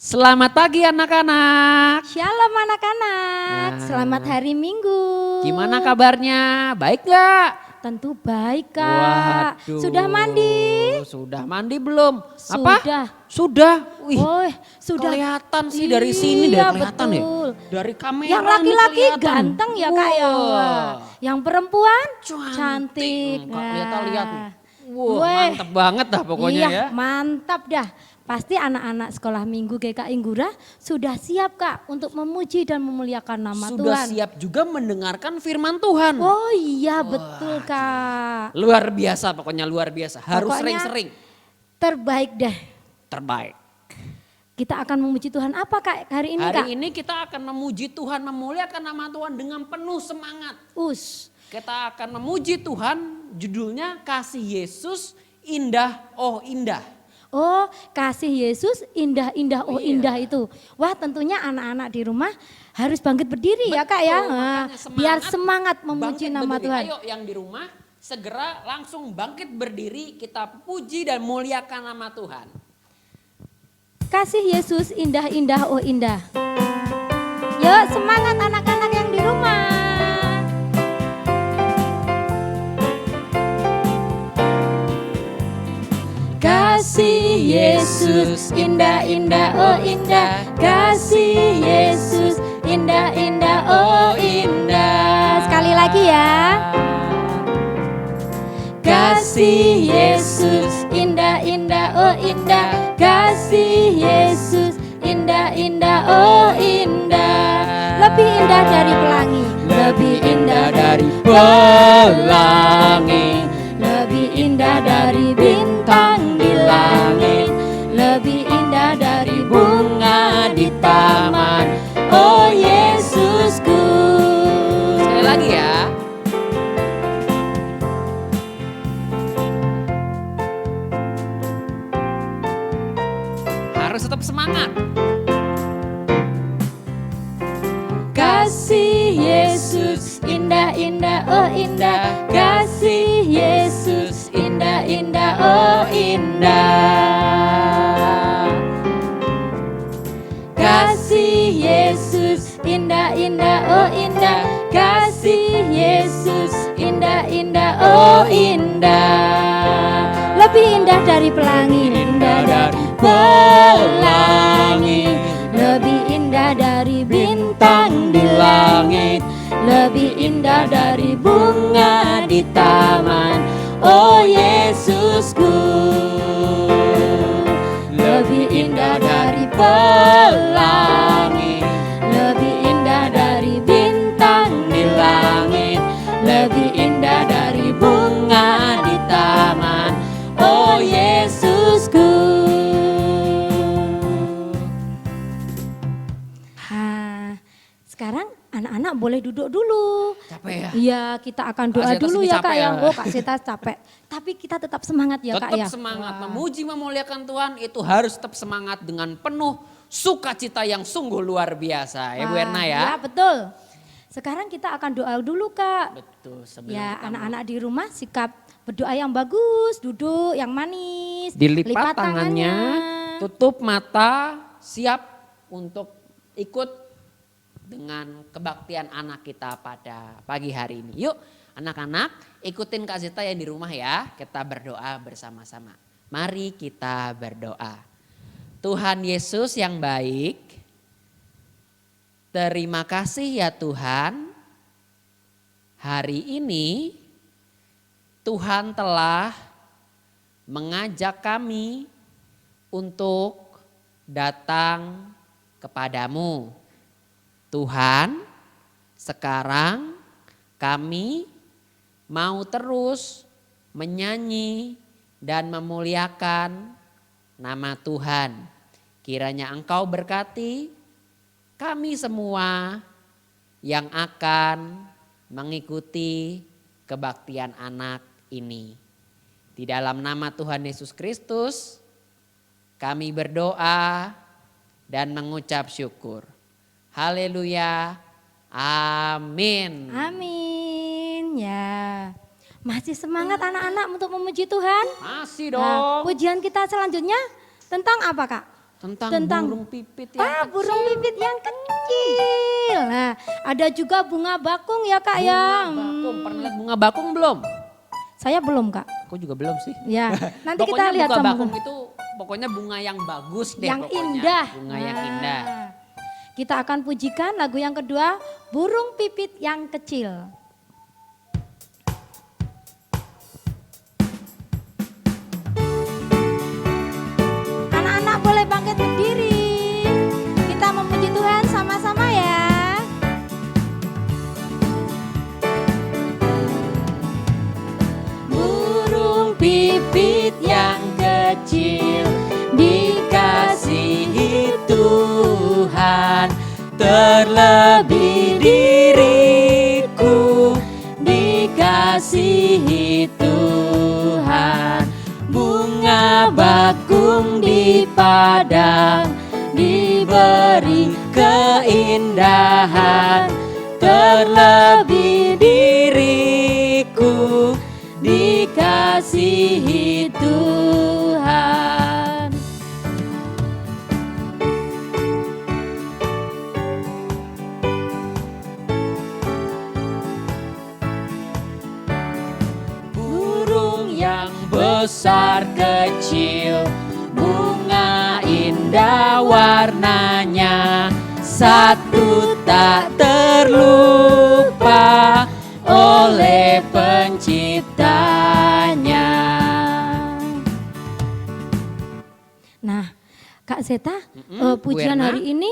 Selamat pagi anak-anak. Shalom anak-anak, Nah. selamat hari Minggu. Gimana kabarnya? Baik gak? Tentu baik Kak. Waduh. Sudah mandi? Sudah mandi belum? Sudah. Apa? Sudah. Wih, Oh, sudah. kelihatan sih dari sini, Iya, dari kelihatan ya. betul. Dari kamera Yang ini laki-laki kelihatan. ganteng ya Kak ya. Wah. Wah. Yang perempuan Cantik. cantik. Kak, lihat. Wah, Weh. mantep banget dah pokoknya Iya, ya. mantap dah. Pasti anak-anak sekolah minggu GKI Inggura sudah siap Kak untuk memuji dan memuliakan nama Sudah Tuhan. siap juga mendengarkan firman Tuhan. Oh iya betul Kak. Luar biasa, pokoknya luar biasa. Harus Pokoknya sering-sering. Terbaik deh. Terbaik. Kita akan memuji Tuhan apa Kak hari ini Kak? Hari ini kita akan memuji Tuhan, memuliakan nama Tuhan dengan penuh semangat. Kita akan memuji Tuhan, judulnya Kasih Yesus Indah Oh Indah. Oh kasih Yesus indah-indah oh Iya. indah itu. Wah tentunya anak-anak di rumah harus bangkit berdiri ya Kak ya. Betul, Nah, makanya biar semangat bangkit memuji nama berdiri. Tuhan. Ayo yang di rumah segera langsung bangkit berdiri, kita puji dan muliakan nama Tuhan. Kasih Yesus indah-indah oh indah. Yuk semangat anak-anak yang di rumah. Kasih Yesus indah-indah oh indah. Kasih Yesus indah-indah oh indah. Sekali lagi ya. Kasih Yesus indah-indah oh indah. Kasih Yesus indah-indah oh indah. Lebih indah dari pelangi. Lebih indah dari pelangi. Lebih indah dari bintang di langit. Lebih indah dari bunga di taman. Oh Yesusku. Sekali lagi ya. Harus tetap semangat. Kasih Yesus indah-indah oh indah. Kasih Yesus indah-indah oh indah. Kasih Yesus indah-indah oh indah. Kasih Yesus indah-indah oh indah. Lebih indah dari pelangi. Indah dari pelangi. Lebih indah dari bintang di langit. Lebih indah dari bunga di taman. Oh Yesusku. Lebih indah dari pelangi. Lebih indah dari bintang di langit. Lebih indah dari bunga di taman. Oh Yesusku. Sekarang anak-anak boleh duduk dulu. Capek ya? Iya, kita akan Kak doa Seta dulu sedih ya Kak capek ya. ya. Oh Kak Seta capek. Tapi kita tetap semangat ya Kak Tetap ya. semangat, Wah. memuji memuliakan Tuhan itu harus tetap semangat dengan penuh sukacita yang sungguh luar biasa. Ya Bu Wah, Erna ya. Ya betul. Sekarang kita akan doa dulu Kak. Betul, sebelum Ya kita anak-anak di rumah sikap berdoa yang bagus. Duduk yang manis. dilipat lipat tangannya, tutup mata, siap untuk ikut dengan kebaktian anak kita pada pagi hari ini. Yuk anak-anak ikutin Kak Zita yang di rumah ya, kita berdoa bersama-sama. Mari kita berdoa. Tuhan Yesus yang baik, terima kasih ya Tuhan, hari ini Tuhan telah mengajak kami untuk datang kepadamu. Tuhan, sekarang kami mau terus menyanyi dan memuliakan nama Tuhan. Kiranya Engkau berkati kami semua yang akan mengikuti kebaktian anak ini. Di dalam nama Tuhan Yesus Kristus, kami berdoa dan mengucap syukur. Haleluya. Amin. Amin. Ya. Masih semangat anak-anak untuk memuji Tuhan? Masih Nah, dong. pujian kita selanjutnya tentang apa Kak? Tentang burung pipit yang kecil. burung pipit yang kecil. Nah, ada juga bunga bakung ya Kak ya. Bunga bakung, pernah lihat bunga bakung belum? Saya belum Kak. Aku juga belum sih. Ya, nanti kita Pokoknya lihat bunga sama bakung itu pokoknya bunga yang bagus deh yang pokoknya. indah. Bunga yang Nah, indah. Kita akan pujikan lagu yang kedua, burung pipit yang kecil. Anak-anak boleh bangkit berdiri. Kita memuji Tuhan sama-sama ya. Burung pipit yang kecil dikasihi Tuhan, terlebih diriku dikasihi Tuhan. Bunga bakung di padang diberi keindahan, terlebih diriku dikasihi Tuhan. Burung yang besar kecil, bunga indah warnanya, satu tak terlupa oleh penciptanya. Nah, Kak Zeta, Bu pujian Erna. hari ini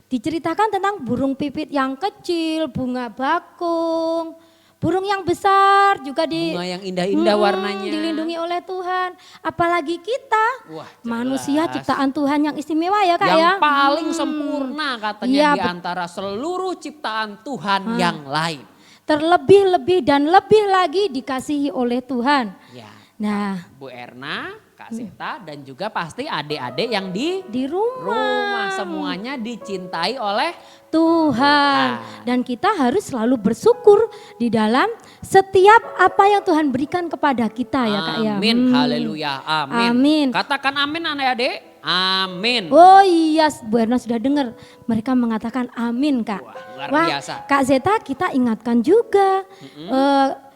diceritakan tentang burung pipit yang kecil, bunga bakung, burung yang besar juga Bunga yang indah-indah warnanya. dilindungi oleh Tuhan. Apalagi kita, Wah, jelas. manusia ciptaan Tuhan yang istimewa ya Kak yang ya. paling sempurna katanya Iya, di antara seluruh ciptaan Tuhan yang lain. Terlebih-lebih dan lebih lagi dikasihi oleh Tuhan. Ya, Nah, Bu Erna, Kak Zeta, dan juga pasti adik-adik yang di di rumah rumah semuanya dicintai oleh Tuhan. Tuhan. Dan kita harus selalu bersyukur di dalam setiap apa yang Tuhan berikan kepada kita ya Kak ya. Amin, haleluya, amin. Amin. Katakan amin adik-adik, amin. Oh iya, Bu Erna sudah dengar. Mereka mengatakan amin Kak. Wah, luar biasa. Kak Zeta kita ingatkan juga.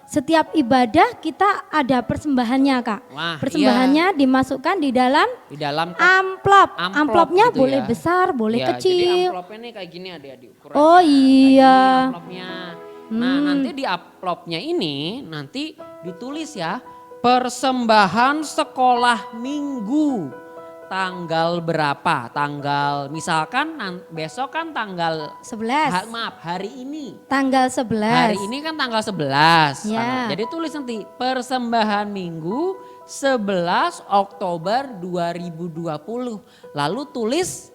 Setiap ibadah kita ada persembahannya Kak. Wah, Persembahannya dimasukkan di dalam Di dalam amplop. Amplop Amplopnya gitu boleh ya. besar, boleh Ya, Jadi kecil. amplopnya nih kayak gini adik-adik ukurannya. Oh Kayak iya. gini amplopnya. Nah nanti di amplopnya ini nanti ditulis ya, persembahan sekolah minggu. Tanggal berapa? Tanggal misalkan besok kan tanggal 11. maaf hari ini. Tanggal 11. Hari ini kan tanggal 11. Ya. Jadi tulis nanti persembahan minggu 11 Oktober 2020. Lalu tulis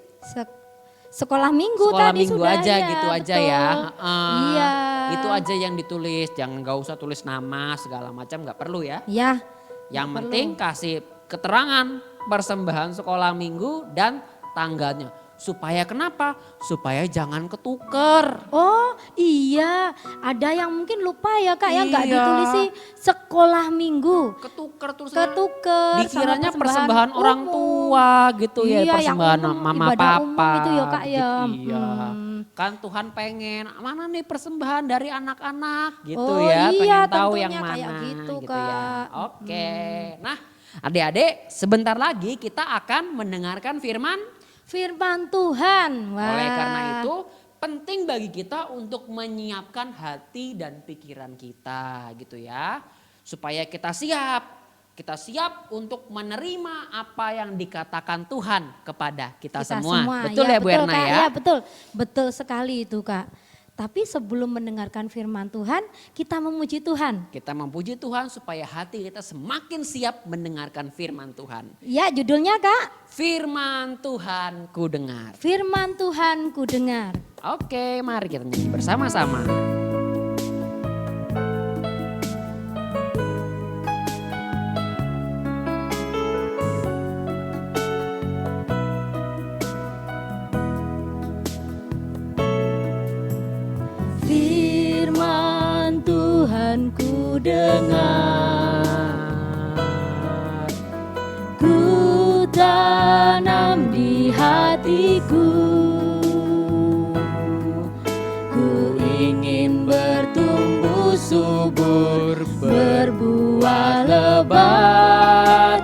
Sekolah minggu sekolah tadi minggu sudah aja ya, gitu aja betul. ya. Iya. Itu aja yang ditulis, jangan gak usah tulis nama segala macam gak perlu ya. Ya. Yang nggak penting kasih keterangan persembahan sekolah minggu dan tanggalnya. Supaya kenapa? Supaya jangan ketuker. Oh iya, ada yang mungkin lupa ya Kak ya nggak Iya. ditulisi sekolah minggu. Ketuker terus Ketuker dikiranya sama persembahan orang umum. tua gitu ya, Iya, yang persembahan umum, mama ibadah papa. umum itu ya, Kak, ya. Gitu, iya. Kan Tuhan pengen mana nih persembahan dari anak-anak gitu Oh, ya, iya, pengen tahu tentunya yang mana kayak gitu, ya. Kak. Oke. Nah, adik-adik, sebentar lagi kita akan mendengarkan firman. Tuhan. Wah. Oleh karena itu penting bagi kita untuk menyiapkan hati dan pikiran kita gitu ya. Supaya kita siap untuk menerima apa yang dikatakan Tuhan kepada kita semua. Betul ya, Bu betul, Erna Kak. ya? Ya betul, betul sekali itu Kak. Tapi sebelum mendengarkan firman Tuhan, kita memuji Tuhan. Kita memuji Tuhan supaya hati kita semakin siap mendengarkan firman Tuhan. Ya judulnya Kak, Firman Tuhan ku dengar. firman Tuhan ku dengar. Oke, mari kita nyanyi bersama-sama. Firman Tuhan ku dengar, ku tanam di hatiku. Ku ingin bertumbuh subur, berbuah lebat.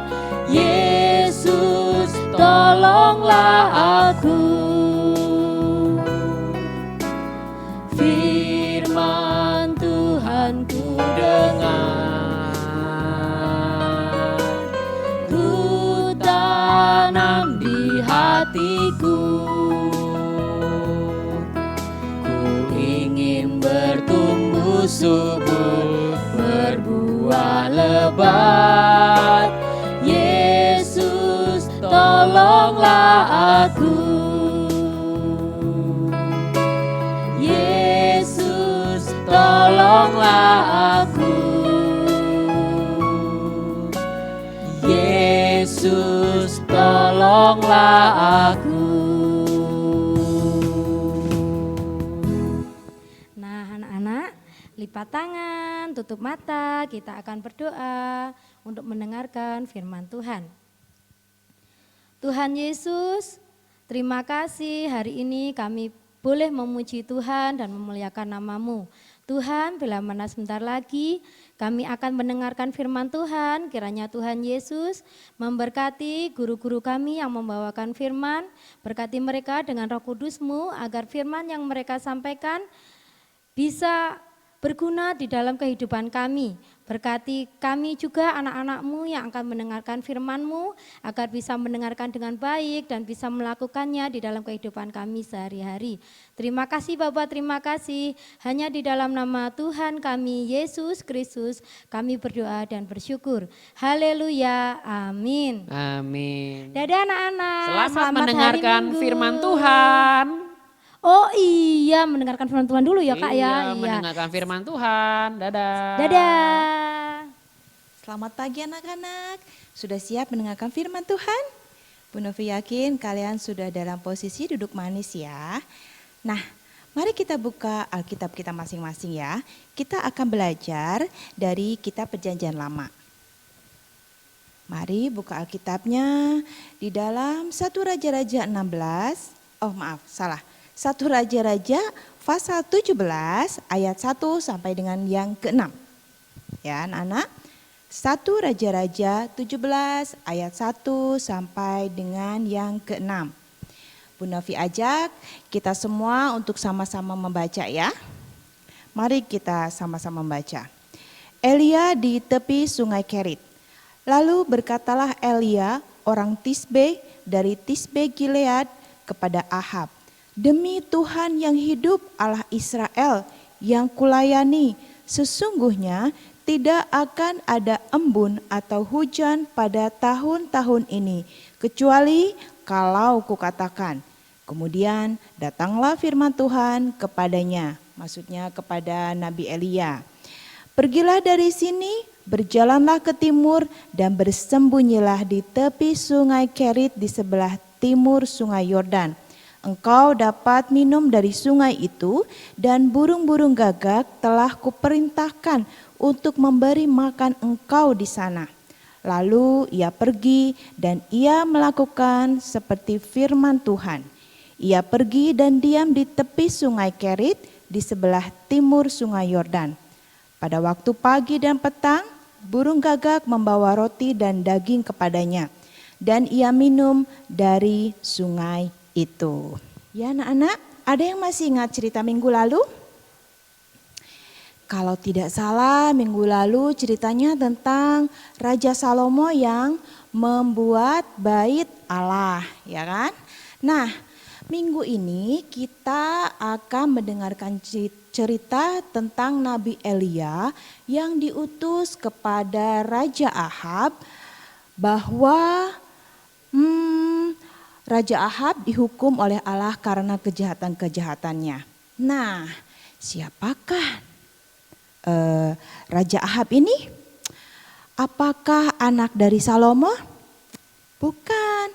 Yesus, tolonglah aku. Firman Tuhan ku dengar, ku tanam di hatiku. Ku ingin bertumbuh subur, berbuah lebat. Yesus, tolonglah aku. Yesus, tolonglah aku. Yesus, tolonglah aku. Nah, anak-anak, lipat tangan, tutup mata, kita akan berdoa untuk mendengarkan firman Tuhan. Tuhan Yesus, terima kasih hari ini kami boleh memuji Tuhan dan memuliakan nama-Mu. Tuhan, bila mana sebentar lagi kami akan mendengarkan firman Tuhan, kiranya Tuhan Yesus memberkati guru-guru kami yang membawakan firman, berkati mereka dengan Roh Kudus-Mu agar firman yang mereka sampaikan bisa berguna di dalam kehidupan kami. Berkati kami juga anak-anak-Mu yang akan mendengarkan firman-Mu agar bisa mendengarkan dengan baik dan bisa melakukannya di dalam kehidupan kami sehari-hari. Terima kasih Bapa, terima kasih. Hanya di dalam nama Tuhan kami Yesus Kristus kami berdoa dan bersyukur. Haleluya, amin. Amin. Dadah anak-anak. Selamat mendengarkan firman Tuhan. Oh iya, mendengarkan firman Tuhan dulu ya Kak ya. Iya, mendengarkan firman Tuhan. Dadah. Dadah. Selamat pagi anak-anak. Sudah siap mendengarkan firman Tuhan? Bu Novi yakin kalian sudah dalam posisi duduk manis ya. Nah, mari kita buka Alkitab kita masing-masing ya. Kita akan belajar dari kitab Perjanjian Lama. Mari buka Alkitabnya di dalam 1 Raja-Raja 16. 1 Raja-Raja pasal 17 ayat 1 sampai dengan yang ke-6. Ya anak-anak, 1 Raja-Raja 17 ayat 1 sampai dengan yang ke-6. Bu Novi ajak kita semua untuk sama-sama membaca ya. Mari kita sama-sama membaca. Elia di tepi sungai Kerit. Lalu berkatalah Elia orang Tisbe dari Tisbe Gilead kepada Ahab. Demi Tuhan yang hidup Allah Israel yang kulayani, sesungguhnya tidak akan ada embun atau hujan pada tahun-tahun ini, kecuali kalau kukatakan. Kemudian datanglah firman Tuhan kepadanya, maksudnya kepada Nabi Elia. Pergilah dari sini, berjalanlah ke timur dan bersembunyilah di tepi sungai Kerit di sebelah timur sungai Yordan. Engkau dapat minum dari sungai itu dan burung-burung gagak telah kuperintahkan untuk memberi makan engkau di sana. Lalu ia pergi dan ia melakukan seperti firman Tuhan. Ia pergi dan diam di tepi sungai Kerit di sebelah timur sungai Yordan. Pada waktu pagi dan petang, burung gagak membawa roti dan daging kepadanya. Dan ia minum dari sungai itu. Ya anak-anak, ada yang masih ingat cerita minggu lalu? Kalau tidak salah minggu lalu ceritanya tentang Raja Salomo yang membuat bait Allah, ya kan? Nah, minggu ini kita akan mendengarkan cerita tentang Nabi Elia yang diutus kepada Raja Ahab bahwa Raja Ahab dihukum oleh Allah karena kejahatan-kejahatannya. Nah, siapakah Raja Ahab ini? Apakah anak dari Salomo? Bukan.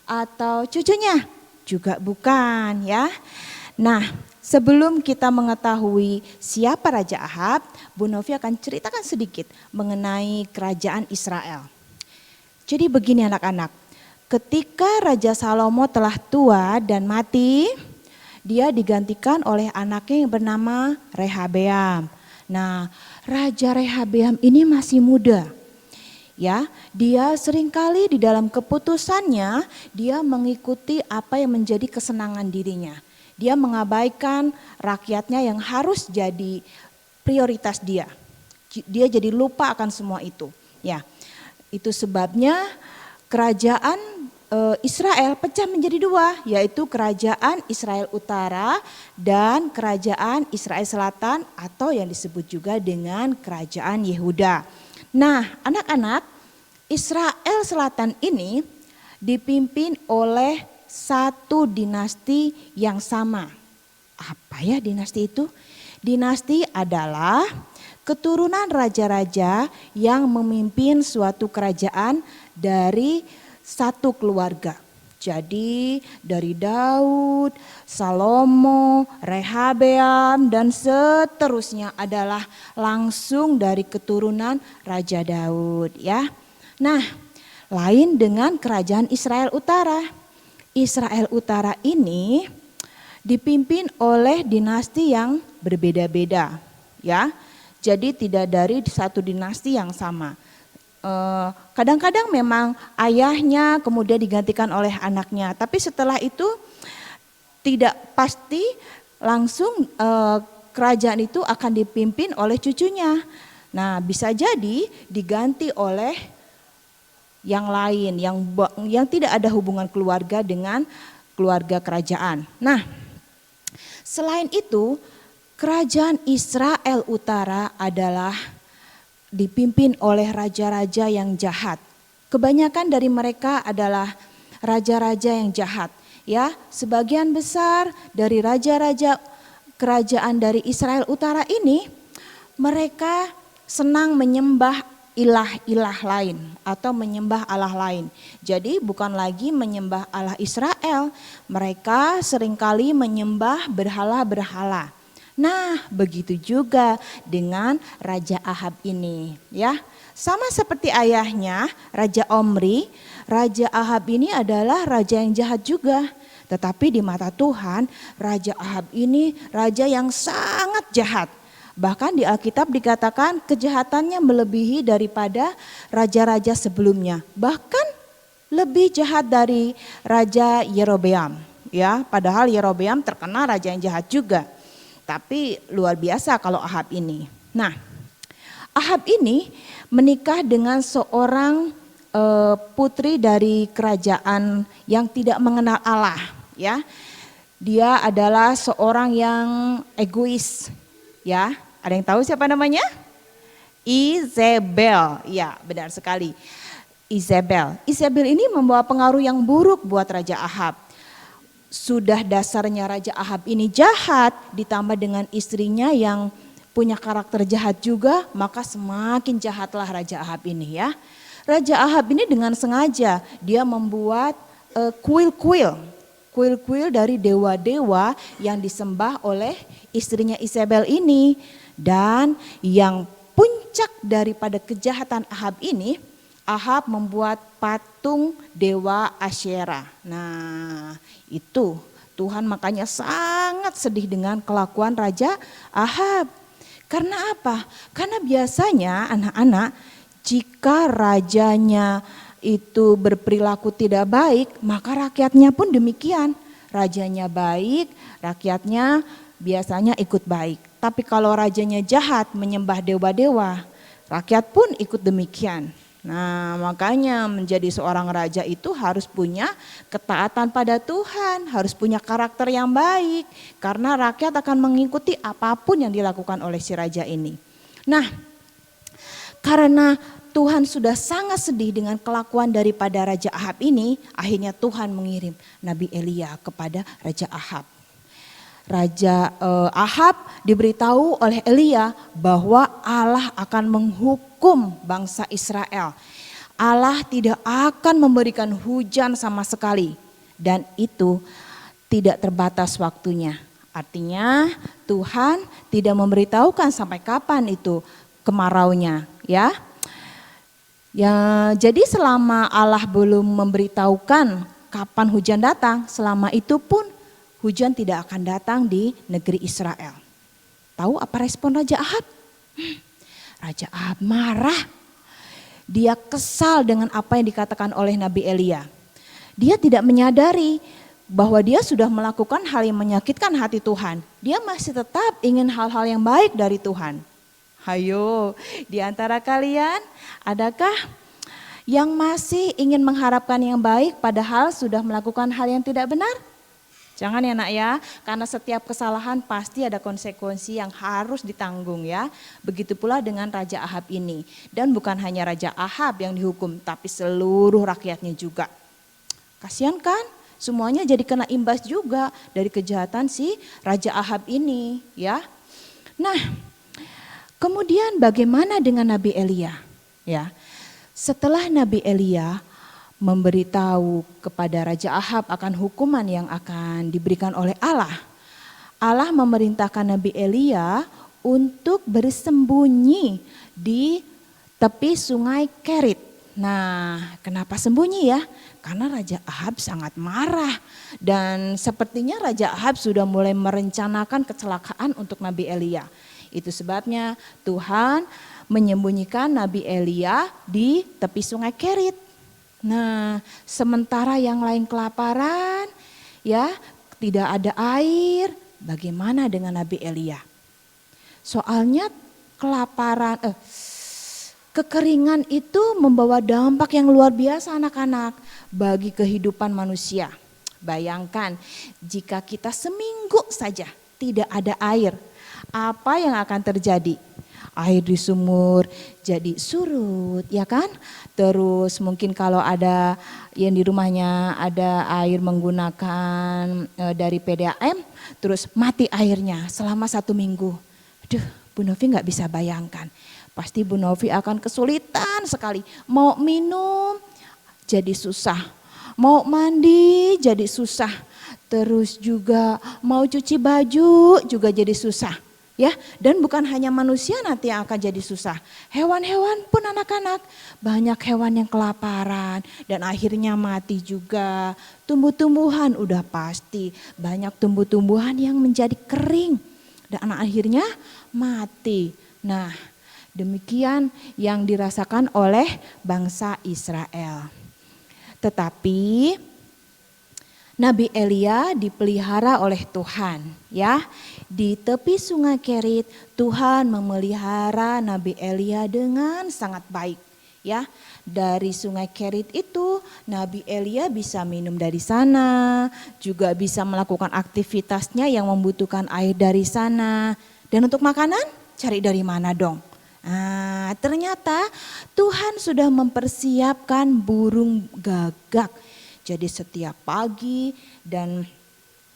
Atau cucunya? Juga bukan ya. Nah, sebelum kita mengetahui siapa Raja Ahab, Bu Novi akan ceritakan sedikit mengenai kerajaan Israel. Jadi begini anak-anak. ketika Raja Salomo telah tua dan mati, dia digantikan oleh anaknya yang bernama Rehabeam. Nah, Raja Rehabeam ini masih muda. Ya, dia seringkali di dalam keputusannya dia mengikuti apa yang menjadi kesenangan dirinya. Dia mengabaikan rakyatnya yang harus jadi prioritas dia. Dia jadi lupa akan semua itu. Ya, itu sebabnya kerajaan Israel pecah menjadi dua, yaitu kerajaan Israel Utara dan kerajaan Israel Selatan atau yang disebut juga dengan kerajaan Yehuda. Nah, anak-anak, Israel Selatan ini dipimpin oleh satu dinasti yang sama. Apa ya dinasti itu? Dinasti adalah keturunan raja-raja yang memimpin suatu kerajaan dari satu keluarga. Jadi dari Daud, Salomo, Rehabeam dan seterusnya adalah langsung dari keturunan Raja Daud ya. Nah, lain dengan kerajaan Israel Utara. Israel Utara ini dipimpin oleh dinasti yang berbeda-beda ya. Jadi tidak dari satu dinasti yang sama. Kadang-kadang memang ayahnya kemudian digantikan oleh anaknya, tapi setelah itu tidak pasti langsung kerajaan itu akan dipimpin oleh cucunya. Nah, bisa jadi diganti oleh yang lain yang tidak ada hubungan keluarga dengan keluarga kerajaan. Nah, selain itu kerajaan Israel Utara adalah dipimpin oleh raja-raja yang jahat. Kebanyakan dari mereka adalah raja-raja yang jahat. Ya, sebagian besar dari raja-raja kerajaan dari Israel Utara ini mereka senang menyembah ilah-ilah lain atau menyembah Allah lain. Jadi bukan lagi menyembah Allah Israel, mereka seringkali menyembah berhala-berhala. Nah, begitu juga dengan Raja Ahab ini ya. Sama seperti ayahnya, Raja Omri, Raja Ahab ini adalah raja yang jahat juga. Tetapi di mata Tuhan, Raja Ahab ini raja yang sangat jahat. Bahkan di Alkitab dikatakan kejahatannya melebihi daripada raja-raja sebelumnya. Bahkan lebih jahat dari Raja Yerobeam ya. Padahal Yerobeam terkenal raja yang jahat juga. Tapi luar biasa kalau Ahab ini. Nah, Ahab ini menikah dengan seorang putri dari kerajaan yang tidak mengenal Allah ya. Dia adalah seorang yang egois ya. Ada yang tahu siapa namanya? Izebel. Ya, benar sekali. Izebel. Izebel ini membawa pengaruh yang buruk buat Raja Ahab. Sudah dasarnya Raja Ahab ini jahat, ditambah dengan istrinya yang punya karakter jahat juga, maka semakin jahatlah Raja Ahab ini ya. Raja Ahab ini dengan sengaja dia membuat kuil-kuil dari dewa-dewa yang disembah oleh istrinya Izebel ini. Dan yang puncak daripada kejahatan Ahab ini, Ahab membuat patung dewa Asyera. Nah, itu Tuhan makanya sangat sedih dengan kelakuan Raja Ahab. Karena apa? Karena biasanya anak-anak jika rajanya itu berperilaku tidak baik, maka rakyatnya pun demikian. Rajanya baik, rakyatnya biasanya ikut baik. Tapi kalau rajanya jahat menyembah dewa-dewa, rakyat pun ikut demikian. Nah, makanya menjadi seorang raja itu harus punya ketaatan pada Tuhan, harus punya karakter yang baik, karena rakyat akan mengikuti apapun yang dilakukan oleh si raja ini. Nah, karena Tuhan sudah sangat sedih dengan kelakuan daripada Raja Ahab ini, akhirnya Tuhan mengirim Nabi Elia kepada Raja Ahab. Raja Ahab diberitahu oleh Elia bahwa Allah akan menghukum bangsa Israel. Allah tidak akan memberikan hujan sama sekali dan itu tidak terbatas waktunya. Artinya Tuhan tidak memberitahukan sampai kapan itu kemaraunya ya. Ya, jadi selama Allah belum memberitahukan kapan hujan datang, selama itu pun hujan tidak akan datang di negeri Israel. Tahu apa respon Raja Ahab? Raja Ahab marah. Dia kesal dengan apa yang dikatakan oleh Nabi Elia. Dia tidak menyadari bahwa dia sudah melakukan hal yang menyakitkan hati Tuhan. Dia masih tetap ingin hal-hal yang baik dari Tuhan. Hayo, di antara kalian adakah yang masih ingin mengharapkan yang baik padahal sudah melakukan hal yang tidak benar? Jangan ya nak ya, karena setiap kesalahan pasti ada konsekuensi yang harus ditanggung ya. Begitu pula dengan Raja Ahab ini. Dan bukan hanya Raja Ahab yang dihukum, tapi seluruh rakyatnya juga. Kasihan kan? Semuanya jadi kena imbas juga dari kejahatan si Raja Ahab ini ya. Nah, kemudian bagaimana dengan Nabi Elia? Ya, setelah Nabi Elia memberitahu kepada Raja Ahab akan hukuman yang akan diberikan oleh Allah, Allah memerintahkan Nabi Elia untuk bersembunyi di tepi sungai Kerit. Nah, kenapa sembunyi ya? Karena Raja Ahab sangat marah dan sepertinya Raja Ahab sudah mulai merencanakan kecelakaan untuk Nabi Elia. Itu sebabnya Tuhan menyembunyikan Nabi Elia di tepi sungai Kerit. Nah, sementara yang lain kelaparan, ya, tidak ada air, bagaimana dengan Nabi Elia? Soalnya kekeringan itu membawa dampak yang luar biasa anak-anak bagi kehidupan manusia. Bayangkan jika kita seminggu saja tidak ada air, apa yang akan terjadi? Air di sumur jadi surut ya kan. Terus mungkin kalau ada yang di rumahnya ada air menggunakan dari PDAM terus mati airnya selama 1 minggu. Aduh, Bu Novi gak bisa bayangkan. Pasti Bu Novi akan kesulitan sekali. Mau minum jadi susah, mau mandi jadi susah. Terus juga mau cuci baju juga jadi susah. Ya, dan bukan hanya manusia nanti yang akan jadi susah. Hewan-hewan pun anak-anak, banyak hewan yang kelaparan dan akhirnya mati juga. Tumbuh-tumbuhan udah pasti, banyak tumbuh-tumbuhan yang menjadi kering dan akhirnya mati. Nah, demikian yang dirasakan oleh bangsa Israel. Tetapi Nabi Elia dipelihara oleh Tuhan ya. Di tepi sungai Kerit Tuhan memelihara Nabi Elia dengan sangat baik ya. Dari sungai Kerit itu Nabi Elia bisa minum dari sana, juga bisa melakukan aktivitasnya yang membutuhkan air dari sana. Dan untuk makanan cari dari mana dong? Nah, ternyata Tuhan sudah mempersiapkan burung gagak. Jadi setiap pagi dan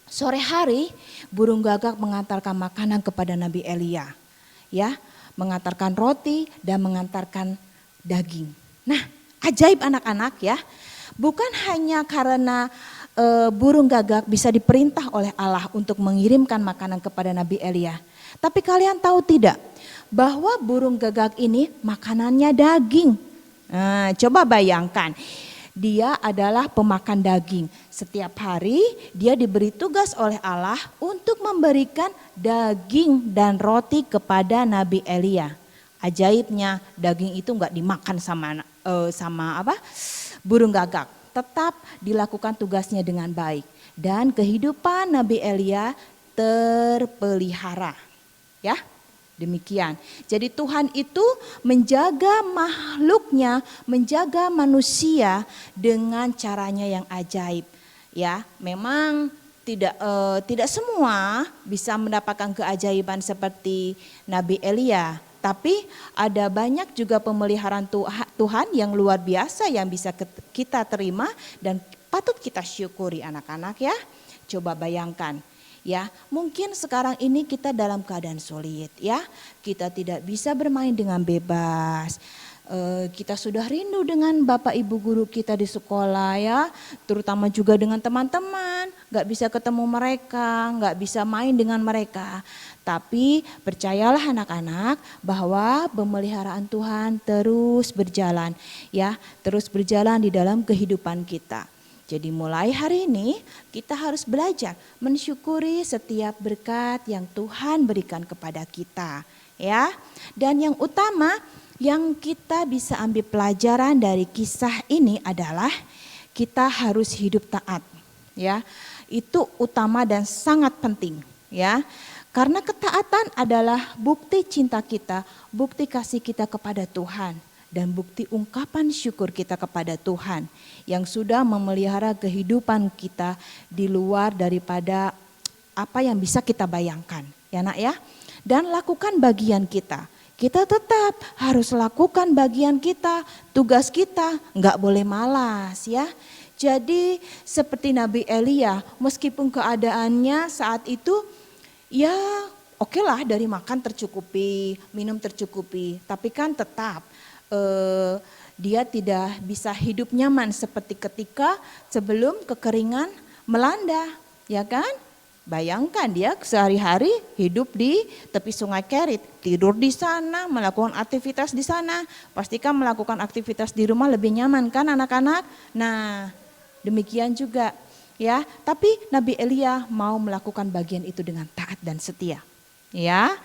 sore hari burung gagak mengantarkan makanan kepada Nabi Elia. Ya, mengantarkan roti dan mengantarkan daging. Nah, ajaib anak-anak ya. Bukan hanya karena burung gagak bisa diperintah oleh Allah untuk mengirimkan makanan kepada Nabi Elia. Tapi kalian tahu tidak bahwa burung gagak ini makanannya daging. Nah, coba bayangkan. Dia adalah pemakan daging. Setiap hari dia diberi tugas oleh Allah untuk memberikan daging dan roti kepada Nabi Elia. Ajaibnya daging itu enggak dimakan sama burung gagak. Tetap dilakukan tugasnya dengan baik. Dan kehidupan Nabi Elia terpelihara. Ya. Demikian. Jadi Tuhan itu menjaga makhluknya, menjaga manusia dengan caranya yang ajaib. Ya, memang tidak semua bisa mendapatkan keajaiban seperti Nabi Elia, tapi ada banyak juga pemeliharaan Tuhan yang luar biasa yang bisa kita terima dan patut kita syukuri anak-anak ya. Coba bayangkan. Ya, mungkin sekarang ini kita dalam keadaan sulit ya. Kita tidak bisa bermain dengan bebas. Kita sudah rindu dengan Bapak Ibu guru kita di sekolah ya, terutama juga dengan teman-teman, gak bisa ketemu mereka, gak bisa main dengan mereka. Tapi percayalah anak-anak bahwa pemeliharaan Tuhan terus berjalan ya, terus berjalan di dalam kehidupan kita. Jadi mulai hari ini kita harus belajar mensyukuri setiap berkat yang Tuhan berikan kepada kita ya. Dan yang utama yang kita bisa ambil pelajaran dari kisah ini adalah kita harus hidup taat ya. Itu utama dan sangat penting ya. Karena ketaatan adalah bukti cinta kita, bukti kasih kita kepada Tuhan, dan bukti ungkapan syukur kita kepada Tuhan yang sudah memelihara kehidupan kita di luar daripada apa yang bisa kita bayangkan. Ya nak ya, dan lakukan bagian kita. Kita tetap harus lakukan bagian kita, tugas kita, enggak boleh malas ya. Jadi seperti Nabi Elia, meskipun keadaannya saat itu ya oke lah, dari makan tercukupi, minum tercukupi. Tapi kan tetap dia tidak bisa hidup nyaman seperti ketika sebelum kekeringan melanda. Ya kan? Bayangkan dia sehari-hari hidup di tepi sungai Kerit. Tidur di sana, melakukan aktivitas di sana. Pastikan melakukan aktivitas di rumah lebih nyaman kan anak-anak? Nah demikian juga. Ya, tapi Nabi Elia mau melakukan bagian itu dengan taat dan setia. Ya,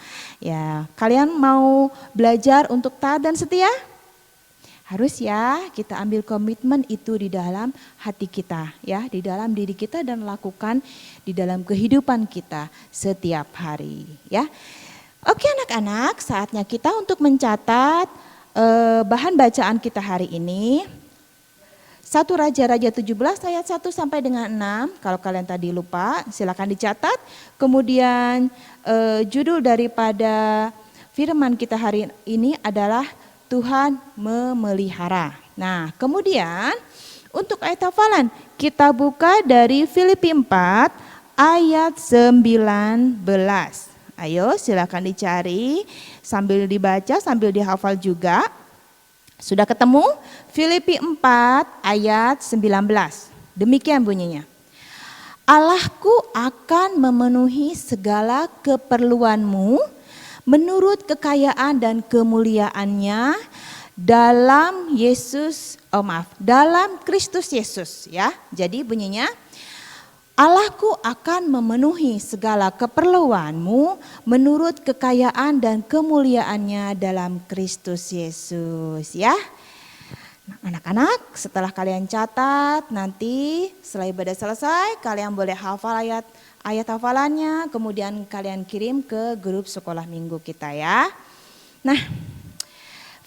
kalian mau belajar untuk taat dan setia? Harus ya, kita ambil komitmen itu di dalam hati kita, ya, di dalam diri kita dan lakukan di dalam kehidupan kita setiap hari, ya. Oke anak-anak, saatnya kita untuk mencatat bahan bacaan kita hari ini. 1 Raja-Raja 17 ayat 1 sampai dengan 6, kalau kalian tadi lupa silakan dicatat. Kemudian judul daripada firman kita hari ini adalah Tuhan memelihara. Nah kemudian untuk ayat hafalan kita buka dari Filipi 4 ayat 19. Ayo silakan dicari sambil dibaca sambil dihafal juga. Sudah ketemu? Filipi 4 ayat 19. Demikian bunyinya. Allahku akan memenuhi segala keperluanmu menurut kekayaan dan kemuliaannya dalam dalam Kristus Yesus ya. Jadi bunyinya Allahku akan memenuhi segala keperluanmu menurut kekayaan dan kemuliaannya dalam Kristus Yesus ya. Nah, anak-anak setelah kalian catat nanti setelah ibadah selesai kalian boleh hafal ayat hafalannya kemudian kalian kirim ke grup sekolah minggu kita ya. Nah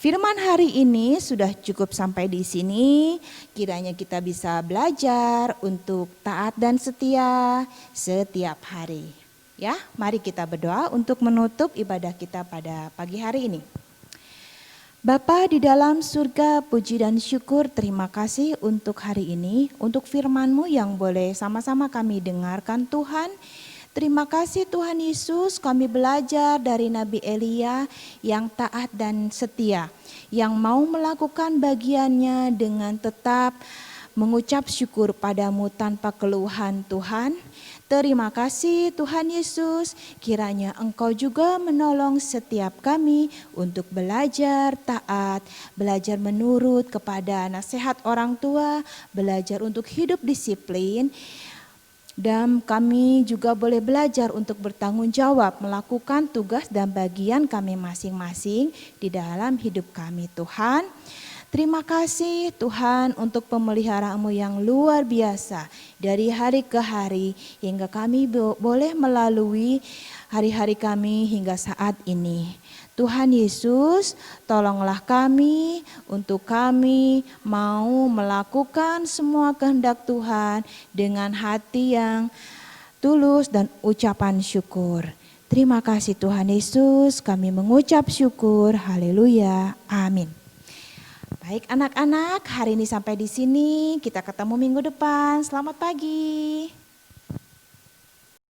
firman hari ini sudah cukup sampai di sini. Kiranya kita bisa belajar untuk taat dan setia setiap hari. Ya, mari kita berdoa untuk menutup ibadah kita pada pagi hari ini. Bapa di dalam surga, puji dan syukur, terima kasih untuk hari ini, untuk firman-Mu yang boleh sama-sama kami dengarkan Tuhan. Terima kasih Tuhan Yesus, kami belajar dari Nabi Elia yang taat dan setia, yang mau melakukan bagiannya dengan tetap mengucap syukur padamu tanpa keluhan Tuhan. Terima kasih Tuhan Yesus, kiranya Engkau juga menolong setiap kami untuk belajar taat, belajar menurut kepada nasihat orang tua, belajar untuk hidup disiplin. Dan kami juga boleh belajar untuk bertanggung jawab melakukan tugas dan bagian kami masing-masing di dalam hidup kami Tuhan. Terima kasih Tuhan untuk pemeliharaan-Mu yang luar biasa dari hari ke hari hingga kami boleh melalui hari-hari kami hingga saat ini. Tuhan Yesus, tolonglah kami untuk kami mau melakukan semua kehendak Tuhan dengan hati yang tulus dan ucapan syukur. Terima kasih Tuhan Yesus, kami mengucap syukur. Haleluya. Amin. Baik anak-anak, hari ini sampai di sini. Kita ketemu minggu depan. Selamat pagi.